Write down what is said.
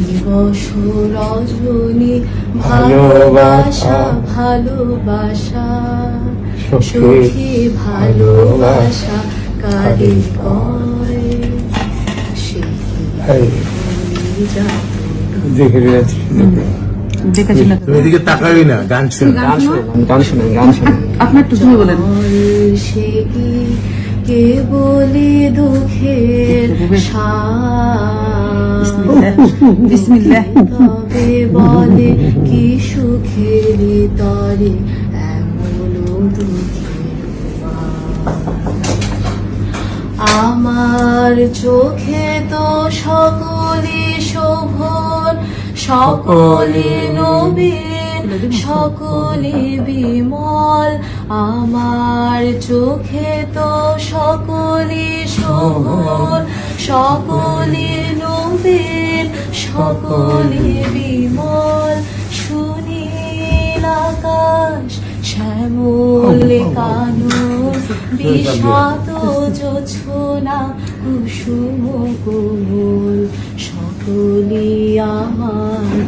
দিবস রজনী ভালোবাসা ভালোবাসা সখী ভালোবাসা কারে কয় সে এদিকে তাকাবি না, গান শুনে আপনার একটু জোরে বলেন। সে কি কে বলে দুঃখের বিসমিল্লাহ। তবে বলে কি সুখের তরে এমন দুঃখের আমার চোখে তো সকলে শোভন, সকলে নবীন, সকলে বিমল। আমার চোখে তো সকলে শোভন, সকলে নবীন, সকলে বিমল। সুনীল আকাশ শ্যামল কানন, বিষাদ জোছনা কুসুম কোমল, সকলে আমার